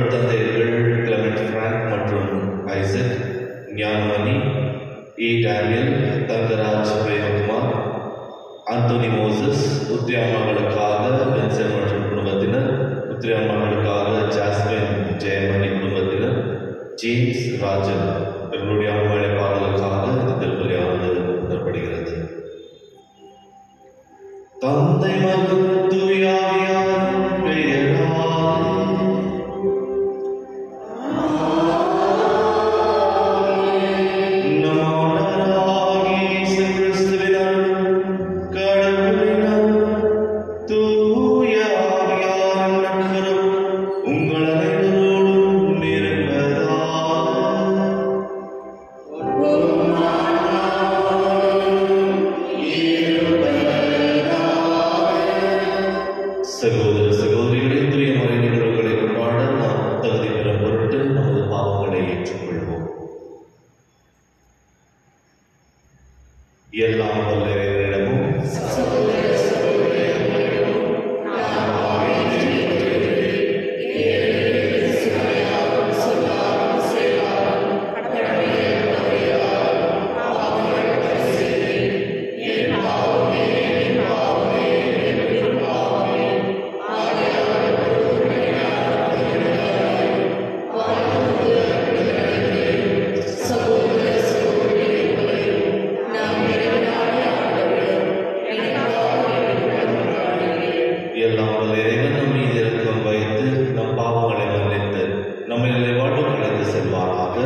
அருட்தந்தையர்கள் Clement Frank மற்றும் Isaac, Gnanamani, E. Daniel, Thangaraj Premakumar, Anthony Moses, உத்திரியாமகளுக்காக Benson மற்றும் குடும்பத்தினர், உத்திரியாமகளுக்காக ஜாஸ்மின் ஜெயமணி குடும்பத்தினர், ஜேம்ஸ் ராஜன் இவர்களுடைய ஆண்மழை பாடலுக்காக இந்த திருப்பலியானது நடத்தப்படுகிறது. தந்தை மகன் தூய ஆவியாரின் பெயராலே நம் ஆண்டவராகிய இயேசு கிறிஸ்துவின் அருளும் கடவுளின் அருளும் தூய ஆவியாரின் நட்புறவும் உங்கள் அனைவரோடும் இருப்பதாக. சகோதர சகோதரிகளே, தூய மறை நிகழ்வுகளை கொண்டாட நாம் தகுதி பெறும் பொருட்டு நமது பாவங்களை ஏற்றுக்கொள்வோம். எல்லாம் வல்ல இறைவனிடமும் எல்லாம் வல்ல இறைவன் நம் மீது இரக்கம் வைத்து நம் பாவங்களை மன்னித்து நம்மை நிலைவாழ்வு அழைத்து செல்வாராக.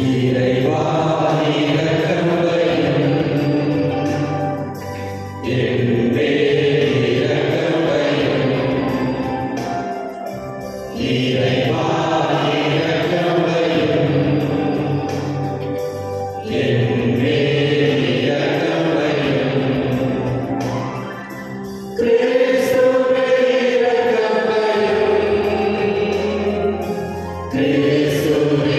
இறைவா இரக்கமுடையும் என்றே இரக்கமுடையும் இறைவா இரக்கமுடையும் என்றே இரக்கமுடையும் கிறிஸ்துவே இரக்கமுடையும் கிறிஸ்துவே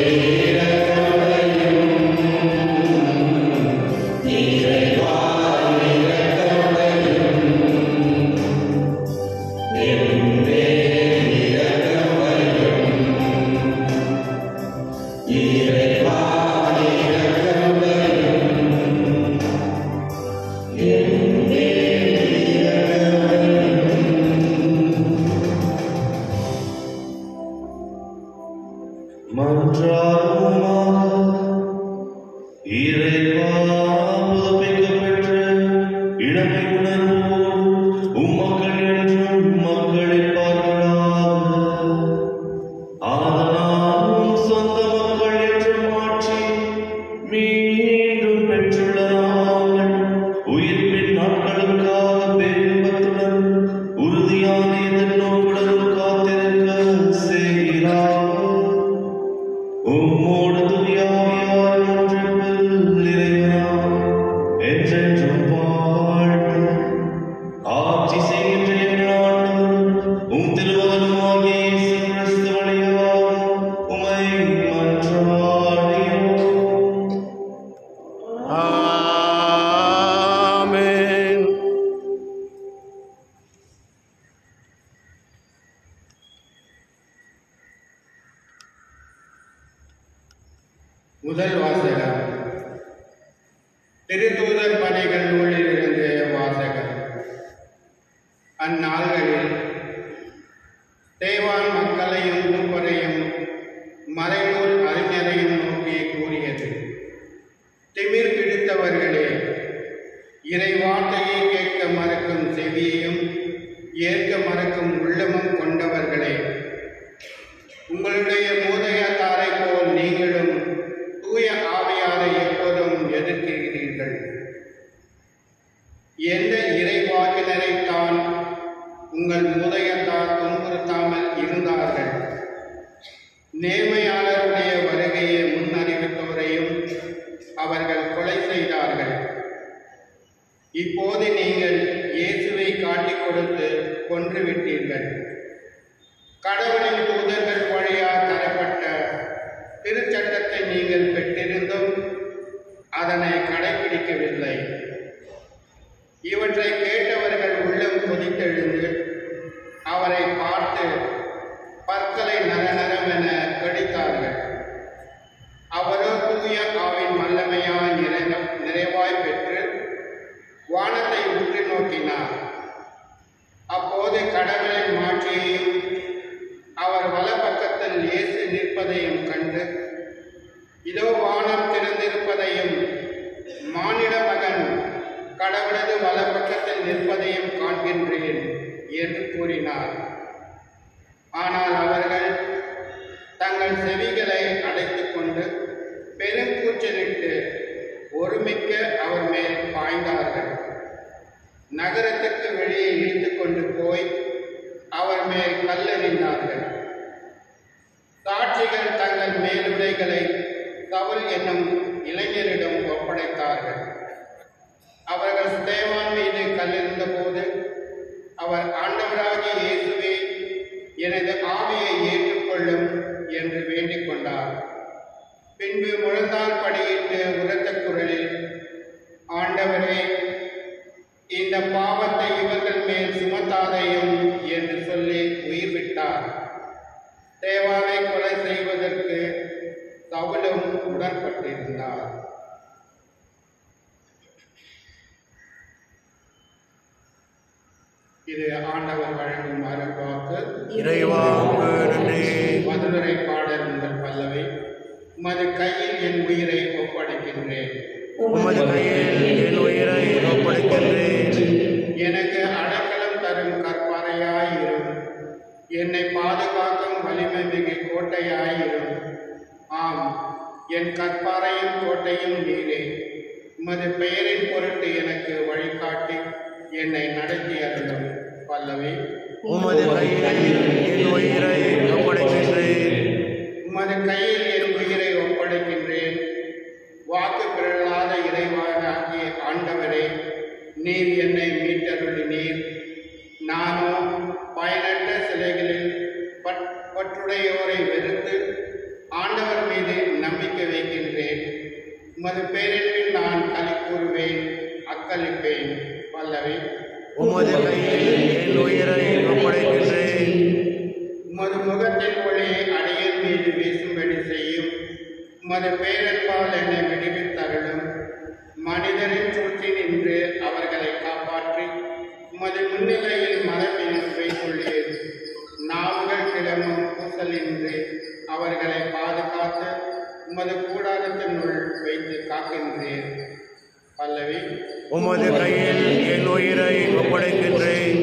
முதல் வாசகம் திருத்தூதர் பணிகள் நூலிலிருந்து வாசகம். அந்நாள்களில் தேவான் மக்களையும் மூப்பரையும் மறைநூல் அறிஞரையும் நோக்கி கூறியது, திமிர் பிடித்தவர்களே, இறை வார்த்தையை கேட்க மறுக்கும் செவியையும் ஏற்க மறுக்கும் உள்ளமும் கொண்டவர்களே, உங்களுடைய மூதையத்தாரை போல் நீங்களும் தூய ஆவியாரை எப்போதும் எதிர்க்கிறீர்கள். எந்த இறைவாக்கினரைத்தான் உங்கள் மூதையத்தார் துன்புறுத்தாமல் இருந்தார்கள்? நேர்மையாளருடைய வருகையை முன்னறிவித்தோரையும் அவர்கள் கொலை செய்தார்கள். இப்போது நீங்கள் இயேசுவை காட்டிக் கொடுத்து கொன்றுவிட்டீர்கள். கடவுளின் தூதர்கள் வழியாக தரப்பட்ட நீங்கள் பெற்றிருந்தும் அதனை கடைபிடிக்கவில்லை. இவற்றை கேட்டவர்கள் உள்ளம் கொதித்தெழுந்து அவரை பார்த்து பற்களை நரநரவென கடித்தார்கள். அவரோ தூய ஆவின் வல்லமையாய் நிறைவாய் பெற்று வானத்தை உற்று நோக்கினார். அப்போது கடவுளின் மாட்சியையும் அவர் வலப்பக்கத்தில் இயேசு நிற்பதையும் கண்டு, இதோ வானம் திறந்திருப்பதையும் மானிட மகன் கடவுளது வலப்பக்கத்தில் நிற்பதையும் காண்கின்றேன் என்று கூறினார். ஆனால் அவர்கள் தங்கள் செவிகளை அடைத்துக் கொண்டு பெரும் கூச்சலிட்டு ஒருமிக்க அவர் மேல் பாய்ந்தார்கள். நகரத்துக்கு வெளியே இழுத்து கொண்டு போய் அவர் மேல் கல்லெறிந்தார்கள். சாட்சிகள் தங்கள் மேலுடைகளை சவுல் என்னும் இளைஞரிடம் ஒப்படைத்தார்கள். அவர்கள் ஸ்தேவான் மீது கல்லெறிந்த போது அவர், ஆண்டவராகிய இயேசுவே, எனது ஆவியை ஏற்றுக்கொள்ளும் என்று வேண்டிக் கொண்டார். பின்பு முழந்தால் படியிட்டு உரத்த குரலில், ஆண்டவரே, இந்த பாவத்தை இவர்கள் மேல் சுமத்தாதையும் என்று சொல்லி உயிர் விட்டார். ஸ்தேவானை கொலை செய்வதற்கு சவுலும் உடன்பட்டிருந்தார். இது ஆண்டவர் வழங்கும் அருள்வாக்கு. இறைவாவுக்கு நன்றி. மதுரை பாடல் முதல் பல்லவி. உமது கையில் என் உயிரை ஒப்படைக்கின்றேன். உமது கையில் என் உயிரை ஒப்படைக்கின்றேன். எனக்கு அடைக்கலம் தரும் கற்பாறையாயிரும், என்னை பாதுகாக்கும் வலிமை மிகு கோட்டையாயிரும். ஆம், என் கற்பாறையும் கோட்டையும் நீரே. உமது பெயரின் பொருட்டு எனக்கு வழிகாட்டி என்னை நடத்தி அருளும். பல்லவி. உமது கையில் என் உயிரை ஒப்படைக்கின்றேன். உமது கையில் என் உயிரை ஒப்படைக்கின்றேன். வாக்கு பிறழாத இறைவானாகிய ஆண்டவரே, நீர் என்னை மீட்டருளினீர். நானோ பயனற்ற சிலைகளில் பற்றுடையோரை வெறுத்து ஆண்டவர் மீது நம்பிக்கை வைக்கின்றேன். உமது பேரில் நான் களி கூறுவேன், அக்களிப்பேன். பல்லவி. உமது கையில் என் உயிரை ஒப்படைக்கின்றேன். உமது முகத்தின் ஒளியை அடியேன் மீது வீசும்படி செய்யும். உமது பேரன்பால் என்னை விடுவித்தருளும். மனிதரின் சூழ்ச்சி நின்று அவர்களை காப்பாற்றி உமது முன்னிலையில் மரபில் வைத்துள்ளேன். நாவுகள் கிளம்பும் பூசலின்றி அவர்களை பாதுகாத்து உமது கூடாரத்தினுள் வைத்து காக்கின்றேன். பல்லவி. உமது கையில் என் உயிரை ஒப்படைக்கின்றேன்.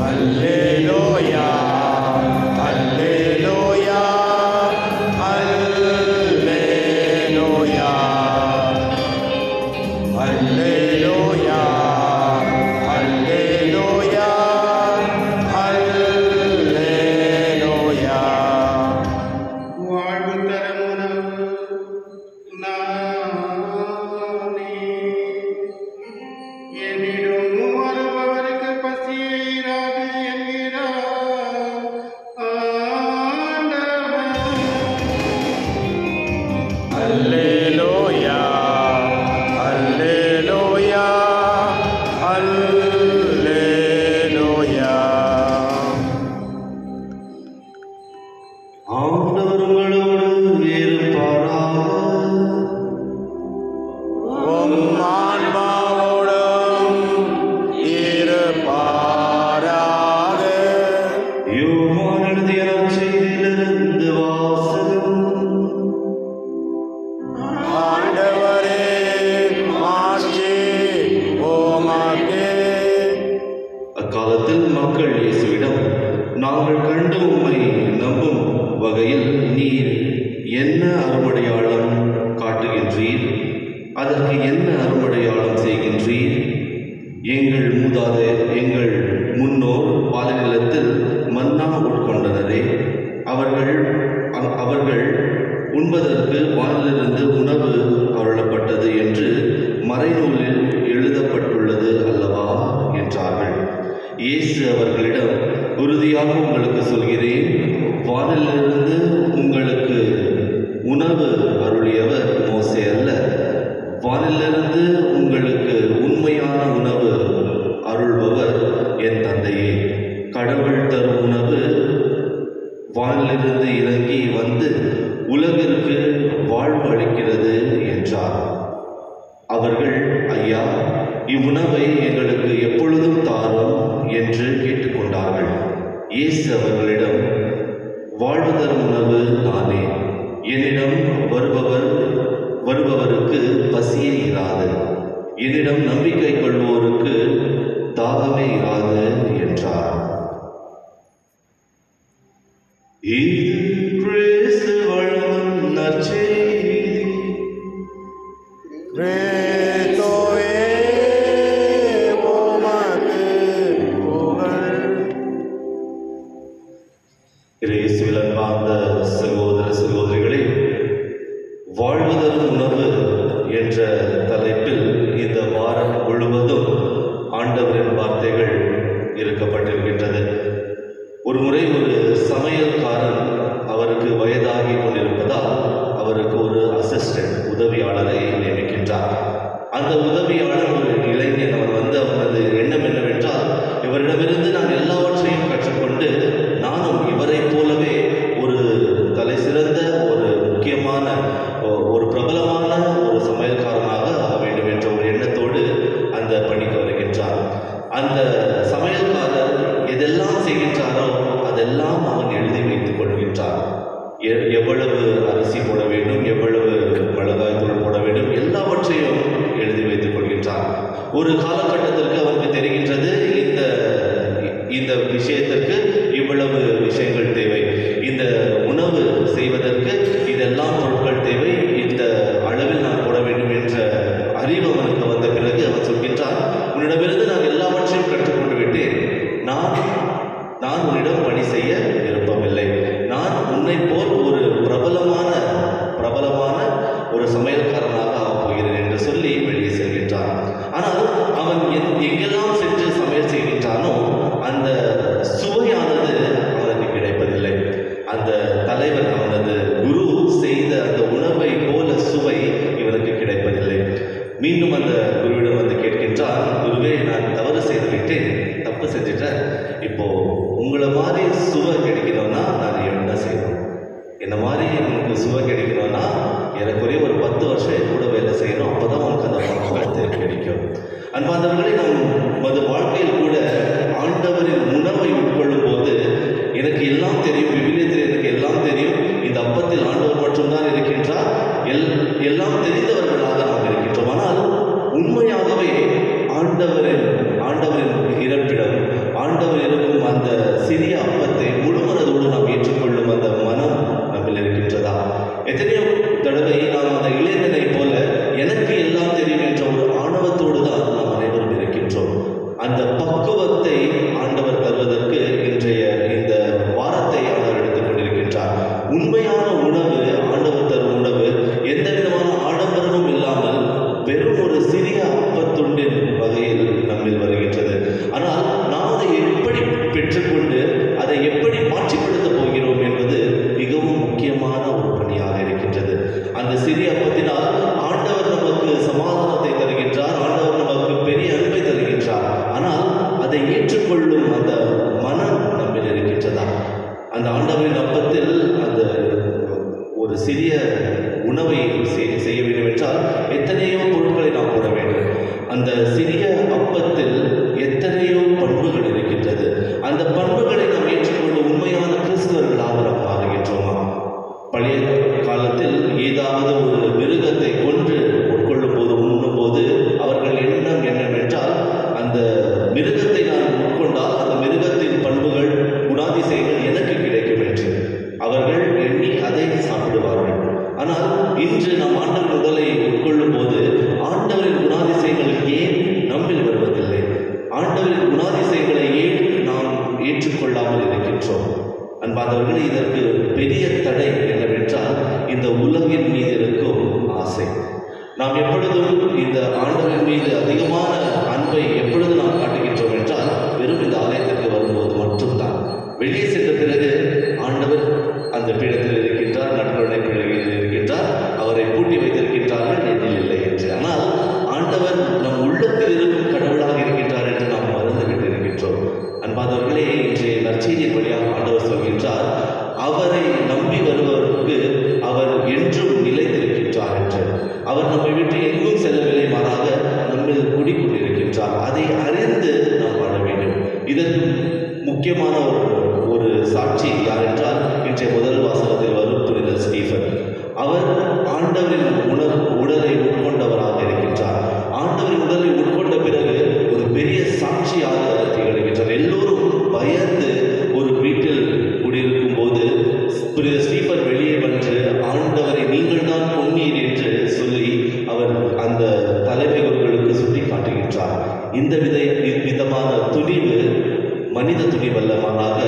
அல்லேலூயா, அல்லேலூயா, அல்லேலூயா, அல்லேலூயா, அல்லேலூயா, அல்லேலூயா. வாழ்வு தரும் உணவு நானே. என்னிடம் வருபவருக்கு பசியே இராது என்கிறார் ஆண்டவர். அல்லேலூயா, அல்லேலூயா, அல்லேலூயா. ஆண்டவர் உங்களோடு இருப்பாராக. உம் ஆன்மாவோடும் இருப்பாராக. யோவான் எழுதிய நற்செய்தியிலிருந்து வாசகம். ஆண்டவரே, மாட்சி உமக்கே. அக்காலத்தில் மக்கள் இயேசுவிடம், நாங்கள் கண்டு உம்மை நம்பும் வகையில் நீர் என்ன அருமடையாளம் காட்டுகின்றீர்? அதற்கு என்ன அருமடையாளம் செய்கின்றீர்? எங்கள் முன்னோர் பாலைநிலத்தில் மன்னா உட்கொண்டனரே, அவர்கள் அவர்கள் உண்பதற்கு வானிலிருந்து உணவு அருளப்பட்டது என்று மறைநூலில் எழுதப்பட்டுள்ளது அல்லவா என்றார்கள். இயேசு அவர்களிடம், உறுதியாக உங்களுக்கு சொல்கிறேன், வானிலிருந்து உங்களுக்கு உணவு அருளியவர் மோசே அல்ல, வானிலிருந்து உங்களுக்கு உண்மையான உணவு அருள்பவர் என் தந்தையே. கடவுள் தரும் உணவு வானிலிருந்து இறங்கி வந்து உலகிற்கு வாழ்வு அளிக்கிறது என்றார். அவர்கள், ஐயா, இவ்வுணவை எங்களுக்கு எப்பொழுதும் தாரும் என்று கேட்டுக்கொண்டார்கள். இயேசு அவர்களிடம், வாழ்வு தரும் உணவு நானே. என்னிடம் வருபவருக்கு பசியே இராது, என்னிடம் நம்பிக்கை கொள்வோருக்கு தாகமே இராது என்றார். இது கிறிஸ்து வழங்கும் நற்செய்தி. கிறிஸ்துவே உமக்கு புகழ். இயேசுவில் அன்பார்ந்த சகோதர சகோதரிகளே, வாழ்வு தரும் உணவு என்ற தலைப்பில் இந்த வாரம் முழுவதும் ஆண்டவரின் வார்த்தைகள் இருக்கப்பட்டிருக்கின்றது. ஒரு முறை ஒரு சமையல்காரன் அவருக்கு வயதாகி கொண்டிருப்பதால் அவருக்கு ஒரு அசிஸ்டன்ட், உதவியாளரை நியமிக்கின்றார். அந்த உதவியாளர் ஒரு இளைஞன். அவனது எண்ணம் என்னவென்றால், இவரிடமிருந்து நான் எல்லாவற்றையும் கற்றுக்கொண்டு நானும் இவரை போலவே ஒரு தலை சிறந்த ஒரு முக்கியமான ஒரு பிரபலமான ஒரு சமையல்காரனாக ஆக வேண்டும் என்ற ஒரு எண்ணத்தோடு அந்த பணிக்கு வருகின்றார். அந்த சமையல்காரர் எதெல்லாம் செய்கின்றாரோ அதெல்லாம் அவன் எழுதி வைத்துக் கொள்கின்றார். எவ்வளவு அரிசி போட வேண்டும், எவ்வளவு மிளகாய் தூள் போட வேண்டும், எல்லாவற்றையும் எழுதி வைத்துக் கொள்கின்றார். ஒரு காலகட்டத்திற்கு அவருக்கு தெரிகின்றது, இந்த விஷயத்திற்கு இவ்வளவு விஷயங்கள் தேவை, இந்த உணவு செய்வதற்கு இதெல்லாம் பொருட்கள் தேவை, இந்த அளவில் நான் போட வேண்டும் என்ற அறிவு அவனுக்கு வந்த பிறகு அவன் சொல்கின்றான், உன்னிடமிருந்து நான் எல்லாவற்றையும் கற்றுக்கொண்டு விட்டேன், நான் உன்னிடம் பணி செய்ய விருப்பமில்லை, நான் உன்னை போல் ஒரு பிரபலமான ஒரு சமையல்காரனாக ஆகப் போகிறேன் என்று சொல்லி வெளியே செல்கின்றான். ஆனால் அவன் எங்கெல்லாம் சென்று சமையல் செய்கின்றானோ அந்த சுவையானது அவனுக்கு கிடைப்பதில்லை. அந்த தலைவன், அவனது குரு செய்த அந்த உணவை போல சுவை இவனுக்கு கிடைப்பதில்லை. மீண்டும் அந்த குருவிடம் வந்து கேட்கின்றான், குருவே, நான் தவறு செய்து விட்டேன், தப்பு செஞ்சுட்டேன், இப்போ உங்களை மாதிரி சுவை கிடைக்கணும்னா நான் என்ன செய்யணும்? என்ன மாதிரி உங்களுக்கு சுவை கிடைக்கணும்னா எனக்குரிய ஒரு 10 வருஷம் கூட வேலை செய்யணும், அப்போதான் உனக்கு அந்த பக்குவத்தை கிடைக்கும். அன்பார்ந்தவர்களே, நமது வாழ்க்கையில் கூட ஆண்டவரின் உணவை உட்கொள்ளும் போது எனக்கு எல்லாம் தெரியும், விவிலியத்தில் எனக்கு எல்லாம் தெரியும், இந்த அப்பத்தில் ஆண்டவர் மட்டும்தான் இருக்கின்றார், எல்லாம் தெரிந்தவர்களாக நாம் இருக்கின்றோம். ஆனால் உண்மையாகவே ஆண்டவரின் இருப்பிடம், ஆண்டவர் இருக்கும் அந்த சிறிய அப்பத்தை முழுமனதோடு நாம் ஏற்றுக்கொள்ளும் அந்த மனம் நம்மில் இருக்கின்றதா? எத்தனையோ தடவை நாம் அந்த இளைஞனை போல எனக்கு எல்லாம் தெரியும் என்ற ஒரு ஆணவத்தோடு தான் நாம் அனைவரும் இருக்கின்றோம். அந்த பக்குவத்தை ஆண்டவர் தருவதற்கு இன்றைய இந்த வாரத்தை அவர் எடுத்துக் கொண்டிருக்கின்றார். உண்மையான உணவு, ஆண்டவர் தரும் உணவு எந்த விதமான ஆடம்பரமும் இல்லாமல் வெறும் ஒரு சிறிய அப்பத்துண்டின் வகையில் நம்மில் வருகின்றது. ஆனால் நாம் அதை எப்படி பெற்றுக்கொண்டு அதை எப்படி மாற்றிப்படுத்த போகிறோம் என்பது மிகவும் முக்கியமான ஒரு பணியாக இருக்கின்றது. அந்த சிறிய அப்பத்தினால் ஆண்டவர் நமக்கு சமாதானத்தை தருகின்றார், ஆண்டவர் நமக்கு பெரிய அன்பை தருகின்றார். ஆனால் அதை ஏற்றுக்கொள்ளும் அந்த மனம் நம்மில் இருக்கின்றதா? அந்த ஆண்டவரின் அப்பத்தில் அந்த ஒரு சிறிய உணவை செய்ய வேண்டும் என்றால் எத்தனையோ பொருட்களை நாம் போட வேண்டும். அந்த சிறிய அப்பத்தில் எத்தனையோ பண்புகள் இருக்கின்றது. அந்த பண்புகளை நாம் ஏற்றுக்கொண்டு உண்மையான கிறிஸ்தவர்களாக நாம் மாறுகின்றோமா? பழைய காலத்தில் ஏதாவது ஒரு மிருகத்தை கொன்று உட்கொள்ளும் போது, உண்ணும் போது அவர்கள் எண்ணம் என்னவென்றால், அந்த மிருகத்தை நான் உட்கொண்டால் அந்த மிருகத்தின் பண்புகள், குணாதிசயங்கள் எனக்கு கிடைக்கும் என்று அவர்கள் எண்ணி அதை சாப்பிடுவார்கள். ஆனால் இன்று நாம் ஆண்டவரின் உடலை உட்கொள்ளும் போது ஆண்டவரின் குணாதிசயங்கள் ஏன் நம்மில் வருவதில்லை? ஆண்டவரின் குணாதிசயங்களை ஏன் நாம் ஏற்றுக்கொள்ளாமல் இருக்கின்றோம்? அன்பார்ந்தவர்களே, இதற்கு பெரிய தடை என்ன ஸ்லீப்பர் வெளியே வந்து ஆண்டவரை நீங்கள் தான் பொன்னீர் என்று சொல்லி அவர் அந்த தலைமைகளுக்கு சுட்டி காட்டுகின்றார். இந்த விதமான துணிவு மனித துணிவல்ல, மாறாக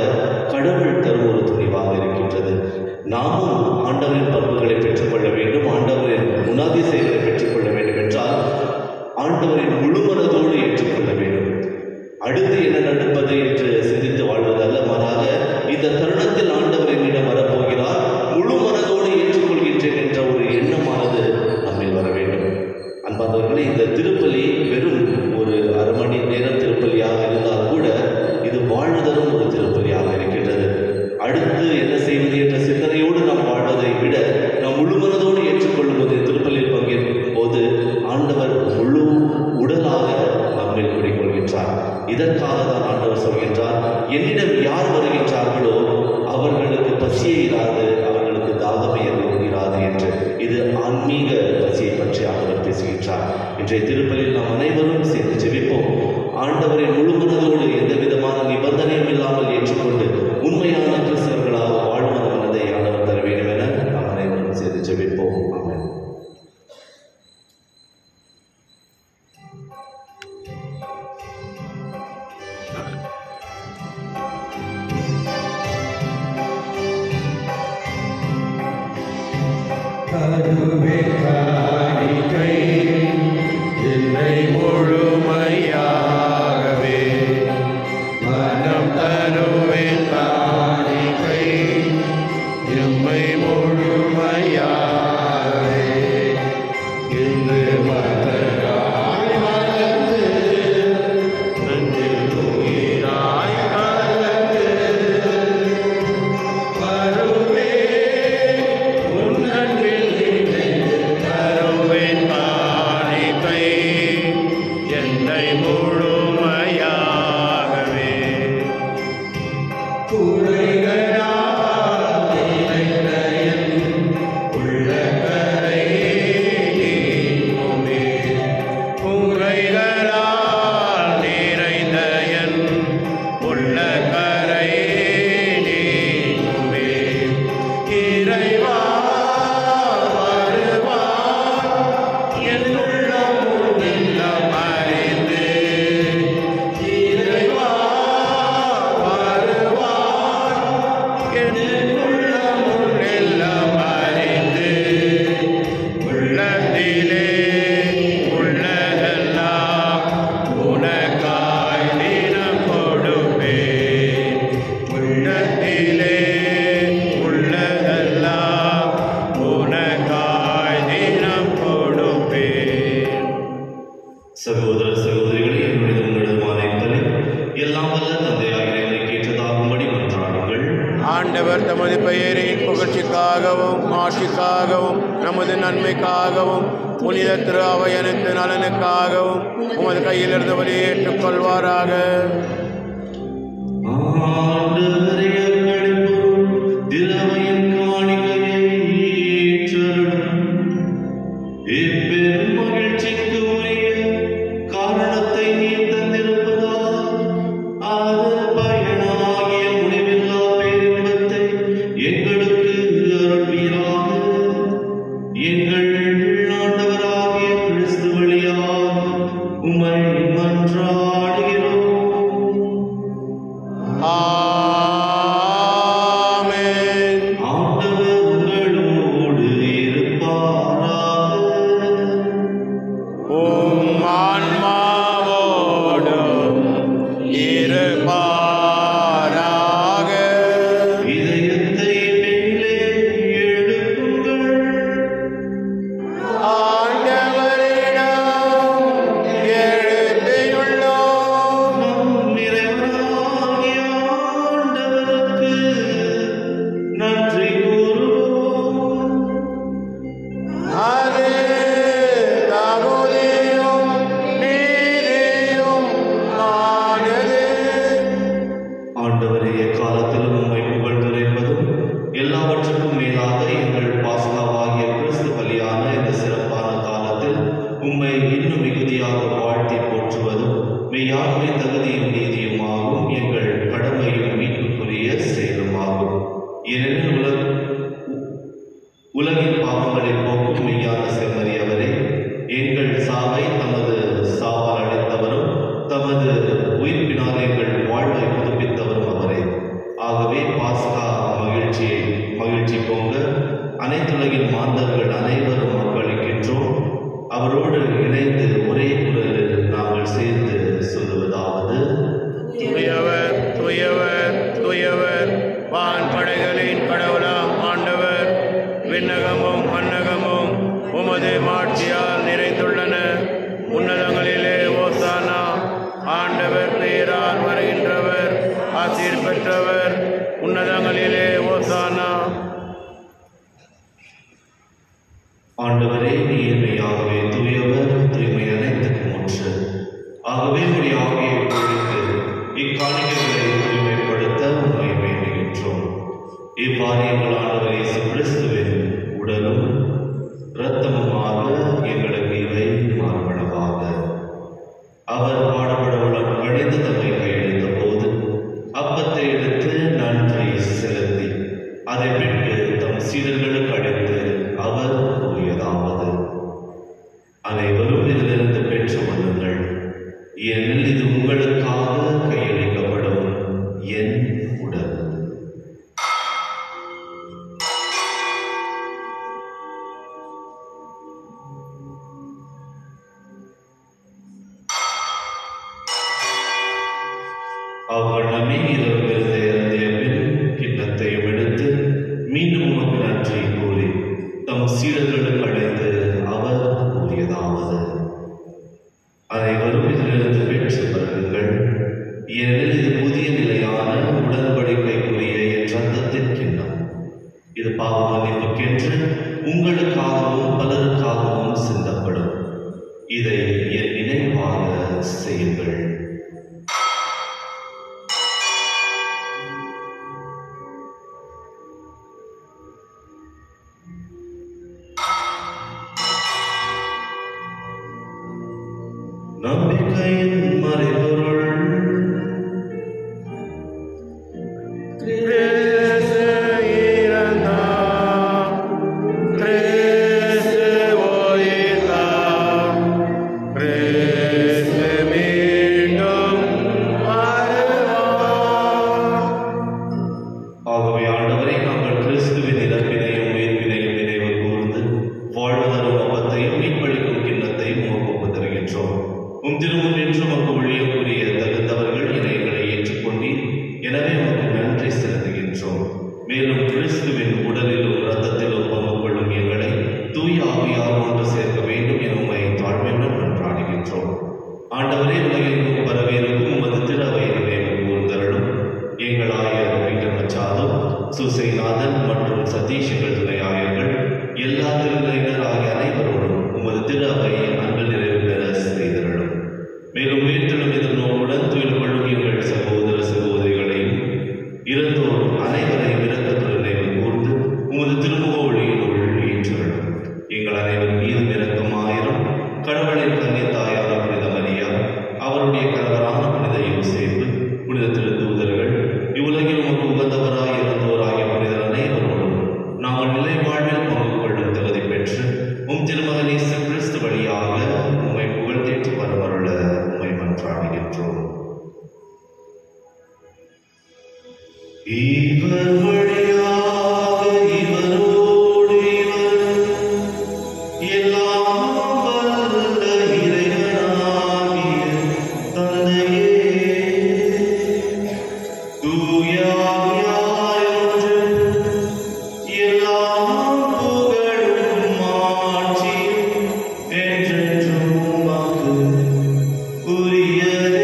கடவுள் தரும் ஒரு துணிவாக இருக்கின்றது. நாமும் ஆண்டவரின் பண்புகளை பெற்றுக்கொள்ள வேண்டும், ஆண்டவரின் குணாதிசயங்களை பெற்றுக்கொள்ள வேண்டும் என்றால் ஆண்டவரின் முழுமனதோடு ஏற்றுக்கொள்ள வேண்டும். அடுத்து என்ன நடப்பது என்று சிந்தித்து வாழ்வதல்ல, மாறாக இந்த தருணத்தில் ஆண்டவர் என்னிடம் வரப்போகிறார், முழு மனதோடு ஏற்றுக்கொள்கின்றேன் என்ற ஒரு எண்ணமானது நம்மில் வர வேண்டும். அன்பார்ந்தவர்களே, இந்த திருப்பலி வெறும் ஒரு அரை மணி நேரம் திருப்பலியாக இருந்தால் கூட இது வாழ்வதலும் ஒரு திருப்பலியாக இருக்கின்றது. அடுத்து என்ன செய்வது என்ற சிந்தனையோடு நாம் வாழ்வதை விட நாம் முழு மனதோடு ஏற்றுக்கொள்ளும் போது, திருப்பலியில் பங்கேற்கும் போது ஆண்டவர் முழு உடலாக நம்மில் குடிக்கொள்கின்றார். இதற்காக தான் ஆண்டவர் சொல்கின்றார், என்னிடம் யார் வருகின்றார்களோ அவர்களுக்கு பசியே இராது, அவர்களுக்கு தாகமே இராது என்று. இது ஆன்மீக பசியை பற்றி ஆண்டவர் பேசுகின்றார். இன்றைய திருப்பலியில் நாம் அனைவரும் சேர்ந்து ஜெபிப்போம். ஆண்டவரின் முழு மனதோடு எந்த விதமான நிபந்தனையும் இல்லாமல் ஏற்றுக்கொண்டு உண்மையான கிறிஸ்தவர்களாக வாழ்வது மனதை ஆண்டவர் தர வேண்டும் என நாம் அனைவரும் சேர்ந்து ஜெபிப்போம். ஆமென். கருவே காணிக்கை என்னை முழுமையாகவே மனம் தருவேன் காணிக்கை எம்மை முழுமையாகவே இன்று மலராய் மலர்ந்து நெஞ்சில் உயிராய் கலந்து வருவே சகோதர சகோதரிகளே, என்னுடைய உங்களுமான இப்பலி எல்லாம் வல்ல தந்தையாக இறைவனை கேட்டதாகும்படி மன்றாடுங்கள். ஆண்டவர் தமது பெயரின் புகழ்ச்சிக்காகவும் ஆட்சிக்காகவும் நமது நன்மைக்காகவும் புனித திரு அவையனுக்கு நலனுக்காகவும் உமது கையிலிருந்து வழி ஏற்றுக்கொள்வாராக. ஆண்டவரே, அருள்பொருள் திரு அவையின் காணிக்கையை ஏற்றருளும். இப்பெரும் மகிழ்ச்சிக்கு உரிய காரணத்தை நீர் தந்திருப்பதால் அது பயனாகிய முடிவில்லா பேரின்பத்தை எங்களுக்கு அருள்வீராக. எங்கள் ஆண்டவராகிய கிறிஸ்து வழியாக உம்மை மன்றாடுகிறோம். ஆமென். ஆண்டவர் உங்களோடு இருப்பாராக. உம் ஆன்மாவோடும் இருப்பாராக. இதயத்தை மேலே எழுப்புங்கள். ஆண்டவரிடம் எழுப்பியுள்ளோம். நம் இறைவனாகிய ஆண்டவருக்கு நன்றி கூறுவோம். அது தகுதியும் நீதியும் ஆனது. ஆண்டவரே, எக்காலத்திலும் உம்மை புகழ்ந்துரைப்பதும் எல்லாவற்றுக்கும் மேலாக எங்கள் பாஸ்காவாகிய கிறிஸ்து பலியான இந்த சிறப்பான காலத்தில் உம்மை இன்னும் மிகுதியாக வாழ்த்தி போற்றுவதும் மெய்யாண்மை தகுதியும் நீதியுமாகும் எங்கள் கடமையும் மீட்புக்குரிய செயலுமாகும். ஏனெனில் அனைத்துலகின் மாந்தர்கள் அனைவரும் வாக்களிக்கின்றோம். அவரோடு இணைந்து ஒரே குரலில் நாங்கள் சேர்ந்து சொல்லுவதாவது: தூயவர் தூயவர் தூயவர் வான் படைகளின் கடவுளாம் ஆண்டவர், விண்ணகமும் மன்னகமும் உமது மாட்சியால் நிறைந்துள்ளன. உன்னதங்களிலே ஓசானா. ஆண்டவர் பெயரால் வருகின்றவர் ஆசீர் பெற்றவர். உன்னதங்களிலே ஓசானா. ஆண்டவரே, நீர் மெய்யாகவே தூயவர், தூய்மை அனைத்துக்கும் முற்று. ஆகவே உடைய ஆவியை பொழிந்து இக்காணிக்கைகளை தூய்மைப்படுத்த உண்மை வேண்டுகின்றோம். இவ்வாறு எங்கள் ஆண்டவர் இயேசு கிறிஸ்துவின் உடலும் இரத்தமுமாக எங்களுக்கு இவை மார்பளவாக. அவர் பாடுபடவுடன் கழிந்து தம்மை கையெழுந்த போது அப்பத்தை எடுத்து நன்றி செலுத்தி அதை விட்டு தம் சீடர்களுக்கு அளித்து அவர் கூறியதாவது: அனைவரும் இதிலிருந்து பெற்று கொள்ளுங்கள், ஏனெனில் இது உங்களுக்காக கையளிக்கப்படும் என் உடல். அவ்வண்ணமே இரவு விருந்தை அருந்திய பின் கிண்ணத்தையும் எடுத்து மீண்டும் உமக்கு நன்றி கூறி தம் சீடர்களுக்கு அழைத்து அவர் கூறியதாவது: அனைவரும் இதிலிருந்து பெற்று பருகுங்கள், ஏனெனில் இது புதிய நிலையான உடன்படிக்கைக்குரிய என் ரத்தத்தின் கிண்ணம். இது பாவ மன்னிப்புக்கென்று உங்களுக்காகவும் பலருக்காகவும் சிந்தப்படும். இதை என் நினைவாக செய்யுங்கள். நம்பிக்கையின் மறைபொருள். கிறிஸ்து இறந்தார், கிறிஸ்து உயிர்த்தார், கிறிஸ்து மீண்டும் வருவார். ஆகவே ஆண்டவரை, நாங்கள் கிறிஸ்துவின் இறப்பினையும் உயிர்ப்பினையும் நினைவு கூர்ந்து வாழ்வு தரும் அப்பத்தையும் மீட்பளிக்கும் கிண்ணத்தையும் உமக்கு ஒப்புத் தருகின்றோம். உம் திருமுன் நின்று உமக்கு ஊழியம் புரிய தகுந்தவர்கள் என எங்களை ஏற்றுக்கொண்டீர். எனவே உமக்கு நன்றி செலுத்துகின்றோம். மேலும் கிறிஸ்துவின் உடலிலும் இரத்தத்திலும் பங்கு கொள்ளும் எங்களை தூய ஆவியால் ஒன்று சேர்க்க வேண்டும் என உம்மை தாழ்மையுடன் மன்றாடுகின்றோம். ஆண்டவரே, உலகிற்கும் பரவியிருக்கும் உமது திறவை நினைவு கூர்ந்தருளும். எங்கள் ஆயர் பீட்டர் மச்சாதோ, சுசைநாதன் மற்றும் சதீஷங்கள் துணை ஆயர்கள், எல்லா திருநிலையினர் ஆகிய அனைவரோடும் உமது திறவை அன்பு நிறைவு பெற செய்தருளும். மேலும் உயிர்த்தெழும் எதிர்நோக்குடன் துயில் கொள்ளும் எங்கள் சகோதர சகோதரிகளையும் இறந்தோர் அனைவரையும் இரக்கத்துடன் நினைவு கூர்ந்து உமது திருமுக ஒளியினுள் ஏற்றருளும். எங்கள் அனைவர் மீதும் இரக்கமாயிரும். கடவுளின் கன்னித்தாயான புனித மரியா, அவருடைய கணவரான புனித யோசேப்பு, புனித திருத்தூதர்கள், இவ்வுலகில் உமக்கு உகந்தவராய் இறந்தோராகிய புனிதர் அனைவரோடும் நாங்கள் நிலை வாழ்வில் பங்கு கொள்ளும் தகுதி பெற்று உம் திருமகன் இயேசு கிறிஸ்து வழியாக உம்மை புகழ்ந்தேற்று வரவருள உம்மை மன்றாடுகின்றோம். இவர் வழியாக இவரோடு இவர் எல்லாம் வல்ல இறைவனாகிய தந்தையே, தூய ஆவியார் ஒன்று, எல்லா புகழும் ஆட்சியும் என்றென்றும் உமக்கு உரியதே.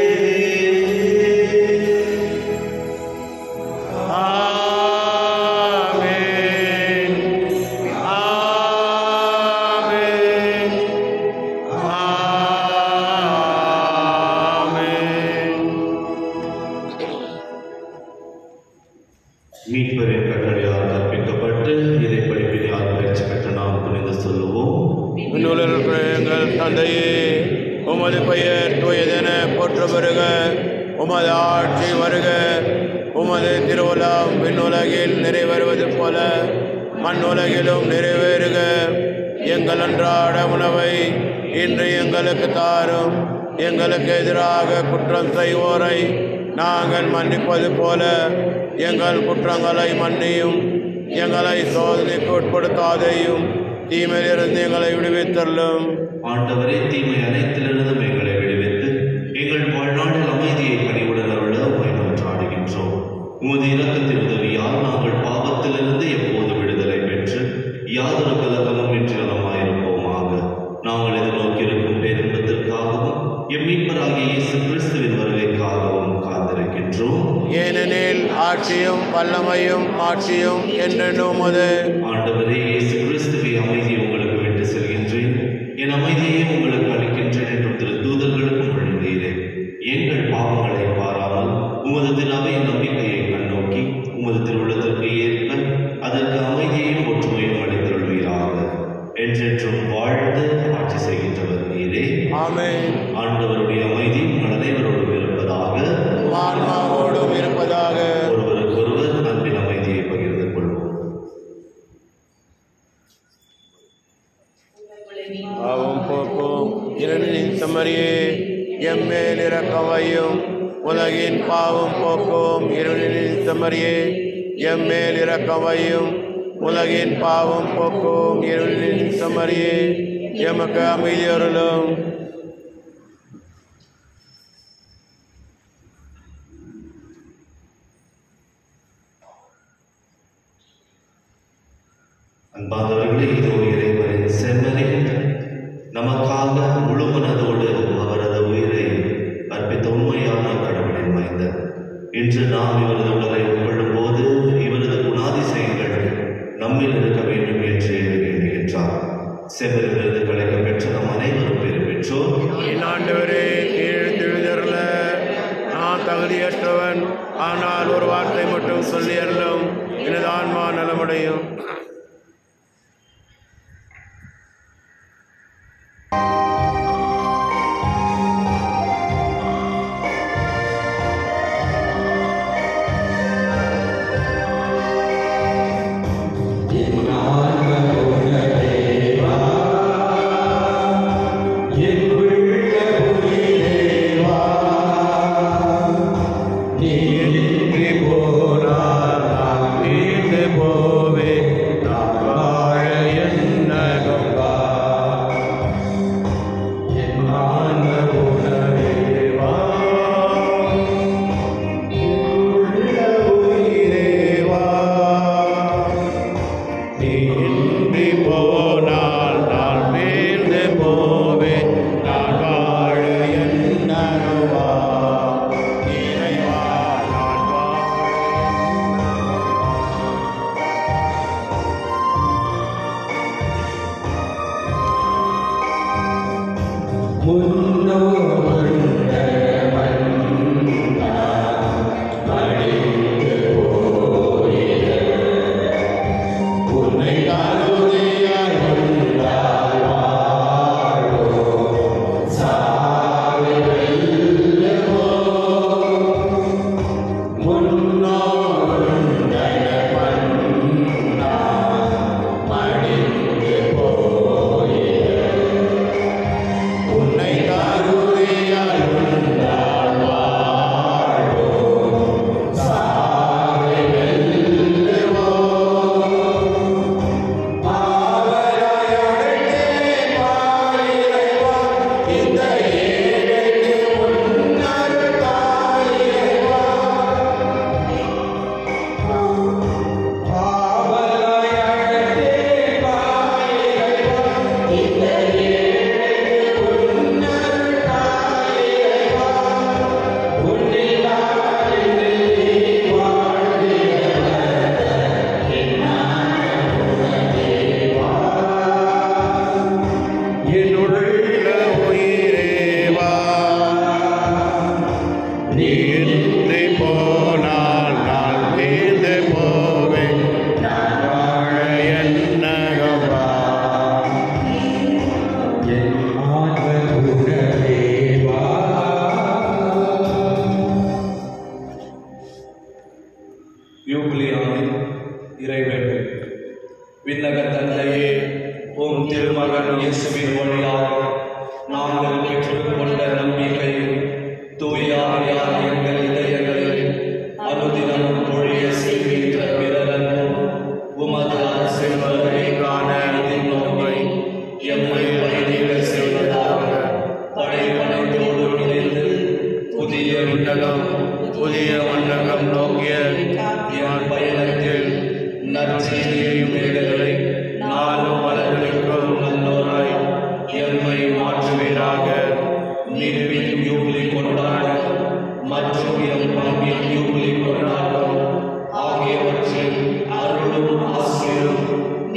ஆமென். ஆமென். ஆமென். மீட்பரின் கட்டளையால் கற்பிக்கப்பட்டு இறை படிப்பினால் பயிற்சி பெற்ற நாம் புனித சொல்லுவோம். விண்ணுலகில் இருக்கிற எங்கள் தந்தையே, உமது பெயர் தூயதென போற்ற பெறுக. உமது ஆட்சி வருக. உமது திருவுளம் விண்ணுலகில் நிறைவேறுவது போல மண்ணுலகிலும் நிறைவேறுக. எங்கள் அன்றாட உணவை இன்று எங்களுக்கு தாரும். எங்களுக்கு எதிராக குற்றம் செய்வோரை நாங்கள் மன்னிப்பது போல எங்கள் குற்றங்களை மன்னியும். எங்களை சோதனைக்கு உட்படுத்தாதையும் தீமையிலிருந்து எங்களை விடுவித்தள்ளும். ஆண்டவரே, தீமை அனைத்திலிருந்தும் எங்களை விடுவித்து எங்கள் வாழ்நாளில் அமைதியை கனிவுடன் அருள உம்மை மன்றாடுகின்றோம். உமது இரக்கத்தின் உதவியால் நாங்கள் பாவத்திலிருந்து எப்போது விடுதலை பெற்று யாதொரு கலக்கமும் இன்றி நலமாயிருப்போமாக. நாங்கள் எதிர்நோக்கியிருக்கும் பேரின்பத்திற்காகவும் எம் மீட்பராகிய இயேசு கிறிஸ்துவின் வருகைக்காகவும் காத்திருக்கின்றோம். ஏனெனில் ஆட்சியும் வல்லமையும் ஆட்சியும் என்றென்றும் உமது. ஆண்டவரே, இயேசு கிறிஸ்துவை அமைதியை உங்களுக்கு விட்டு செல்கின்றேன், என் அமைதியை உங்களுக்கு அளிக்கின்றேன் என்றும் திரு தூதர்களுக்கும் வழிந்தீரே. எங்கள் பாவங்களை பாராமல் உமது திருவையின் நம்பிக்கையை கண்ணோக்கி உமது திருவுள்ளத்திற்கு ஏற்ப அதற்கு அமைதியையும் ஒற்றுமையும் அளித்தருள்வீராக. என்றென்றும் வாழ்ந்து ஆட்சி செய்கின்றவர் நீரே. ஆமென். ஆண்டவருடைய அமைதி உங்கள் அனைவரோடும் இருப்பதாக, ஆன்மாவோடும் இருப்பதாக. ஒருவருக்கொருவர் அன்பின் அமைதியை பகிர்ந்து கொள்வோம். பாவம் போக்கும் இரண்டின் செம்மறியே எம்மேல் இரக்கவையும். உலகின் பாவம் போக்கும் இரண்டின் செம்மறியே எம்மேல் இரக்கவையும். உலகின் பாவம் போக்கும் இரண்டின் செம்மறியே எமக்கு அமைதி அருளும். அன்பானவர்களே, இதோ இறைவனின் செம்மறி நமக்காக முழு மனதோடு அவரது உயிரை அர்ப்பித்த உண்மையான கடவுளின் மைந்தன். இன்று நாம் இவரது உடலை உட்கொள்ளும் போது இவரது குணாதிசயங்கள் நம்மில் இருக்க வேண்டும் என்று எண்ணுகின்றார். செம்மறியிலிருந்து கிடைக்க பெற்ற நம் அனைவரும் பேறு பெற்றோர். என் ஆண்டவரே, எழுந்தருள நான் தகுதியற்றவன், ஆனால் ஒரு வார்த்தை மட்டும் சொல்லி அருளும், எனது ஆன்மா நலமடையும்.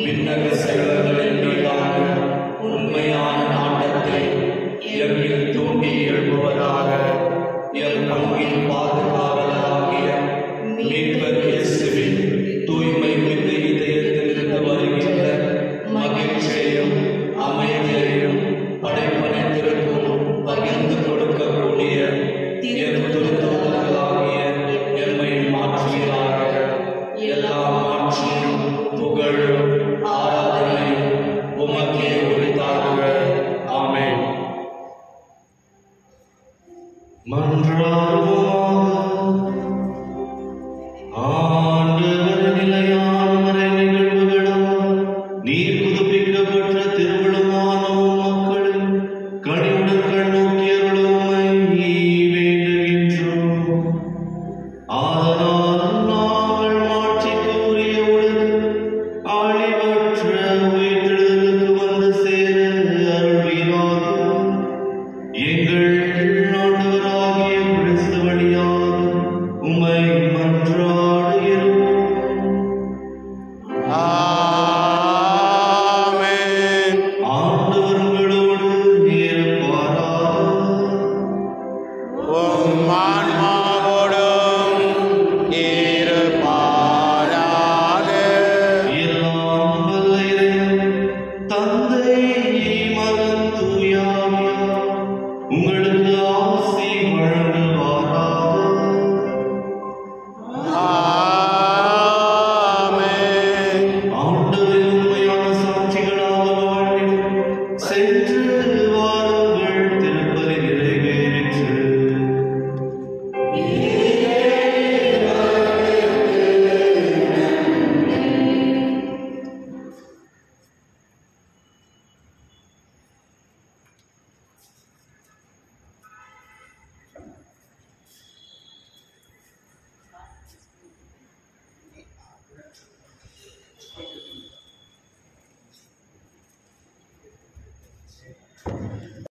விண்ணக செல்வங்களின் மீதான உண்மையான நாட்டத்தை எம்மில் தூண்டி எழுப்புவதாக. எம் பங்கின் பாதுகாவலராகிய மீட்பர் இயேசுவின் தூய்மை மிக்க இதயத்திலிருந்து வருகின்ற மகிழ்ச்சியையும் அமைதியையும் படைப்பனைத்திற்கும் பகிர்ந்து கொடுக்கக்கூடிய எம் திருத்தூதர்களாகிய எம்மை மாற்றுவீராக. எல்லா மாட்சியும் புகழும் ஆராதனையும் உமக்கே உரித்தாகுக. ஆமென். ஆண்டவர் நிலையான மறை நிகழ்வுகளும் நீர் புது